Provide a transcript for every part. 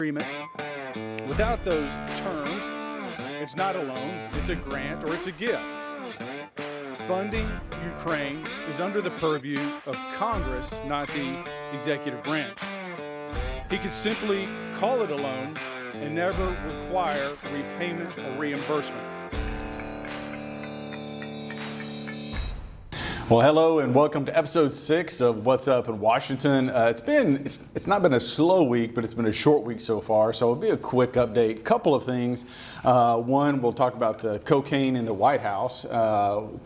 agreement. Without those terms, it's not a loan, it's a grant or it's a gift. Funding Ukraine is under the purview of Congress, not the executive branch. He could simply call it a loan and never require repayment or reimbursement. Well, hello and welcome to episode 6 of What's Up in Washington. It's not been a slow week, but it's been a short week so far. So it'll be a quick update. Couple of things. One, we'll talk about the cocaine in the White House.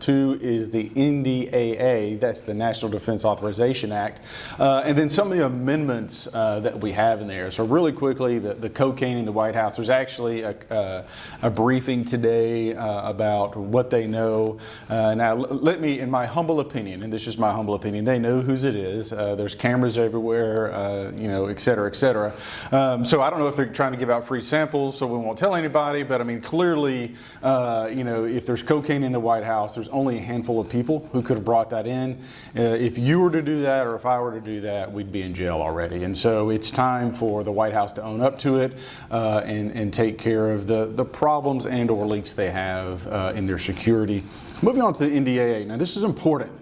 Two is the NDAA, that's the National Defense Authorization Act. And then some of the amendments that we have in there. So really quickly, the cocaine in the White House. There's actually a briefing today about what they know. Now, let me, in my humble opinion, and this is my humble opinion, they know whose it is. There's cameras everywhere, et cetera, et cetera. So I don't know if they're trying to give out free samples, so we won't tell anybody. But I mean, clearly, if there's cocaine in the White House, there's only a handful of people who could have brought that in. If you were to do that, or if I were to do that, we'd be in jail already. And so it's time for the White House to own up to it and take care of the problems and/or leaks they have in their security. Moving on to the NDAA. Now, this is important.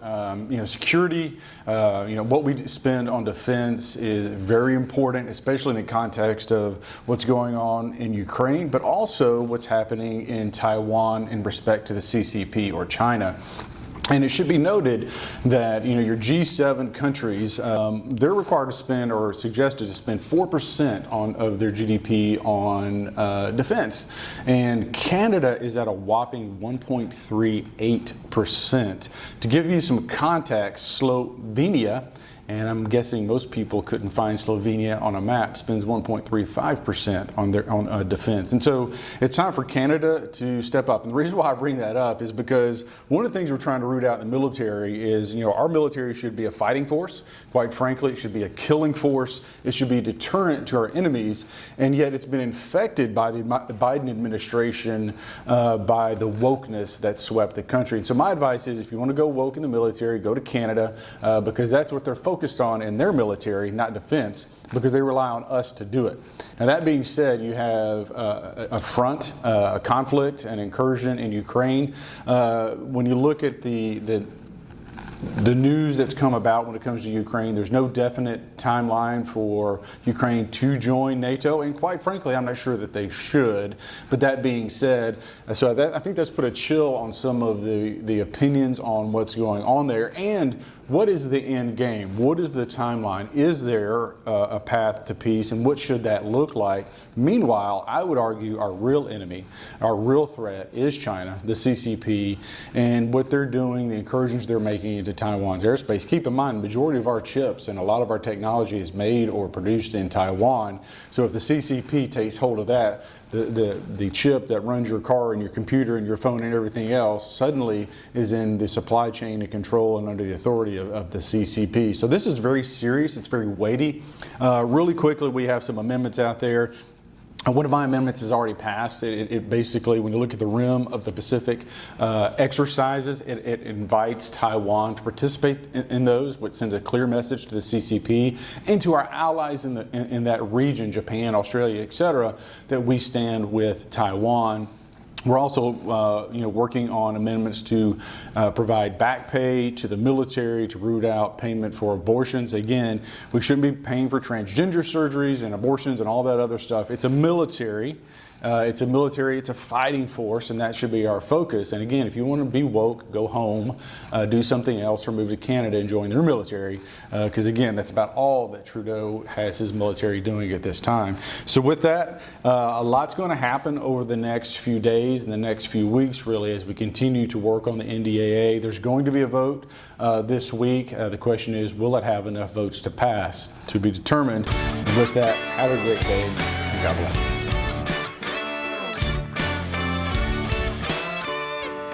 Security, what we spend on defense is very important, especially in the context of what's going on in Ukraine, but also what's happening in Taiwan in respect to the CCP or China. And it should be noted that your G7 countries, they're required to spend or suggested to spend 4% of their GDP on defense. And Canada is at a whopping 1.38%. To give you some context, Slovenia, and I'm guessing most people couldn't find Slovenia on a map, spends 1.35% on defense. And so it's time for Canada to step up. And the reason why I bring that up is because one of the things we're trying to root out in the military is, our military should be a fighting force. Quite frankly, it should be a killing force. It should be a deterrent to our enemies. And yet it's been infected by the Biden administration, by the wokeness that swept the country. And so my advice is, if you want to go woke in the military, go to Canada, because that's what they're focused on in their military, not defense, because they rely on us to do it. Now, that being said, you have a front, a conflict, an incursion in Ukraine. When you look at the news that's come about when it comes to Ukraine, there's no definite timeline for Ukraine to join NATO, and quite frankly, I'm not sure that they should. But that being said, I think that's put a chill on some of the opinions on what's going on there. And what is the end game? What is the timeline? Is there a path to peace, and what should that look like? Meanwhile, I would argue our real enemy, our real threat is China, the CCP, and what they're doing, the incursions they're making into Taiwan's airspace. Keep in mind, the majority of our chips and a lot of our technology is made or produced in Taiwan. So if the CCP takes hold of that, the chip that runs your car and your computer and your phone and everything else suddenly is in the supply chain and control and under the authority of the CCP. So this is very serious. It's very weighty. Really quickly, we have some amendments out there. One of my amendments has already passed. It basically, when you look at the rim of the Pacific exercises, it invites Taiwan to participate in those, which sends a clear message to the CCP and to our allies in that region, Japan, Australia, etc., that we stand with Taiwan. We're also, working on amendments to provide back pay to the military to root out payment for abortions. Again, we shouldn't be paying for transgender surgeries and abortions and all that other stuff. It's a military. It's a fighting force, and that should be our focus. And again, if you want to be woke, go home, do something else, or move to Canada and join their military. Because again, that's about all that Trudeau has his military doing at this time. So with that, a lot's going to happen over the next few days and the next few weeks, really, as we continue to work on the NDAA. There's going to be a vote this week. The question is, will it have enough votes to pass? To be determined. And with that, have a great day, and God bless.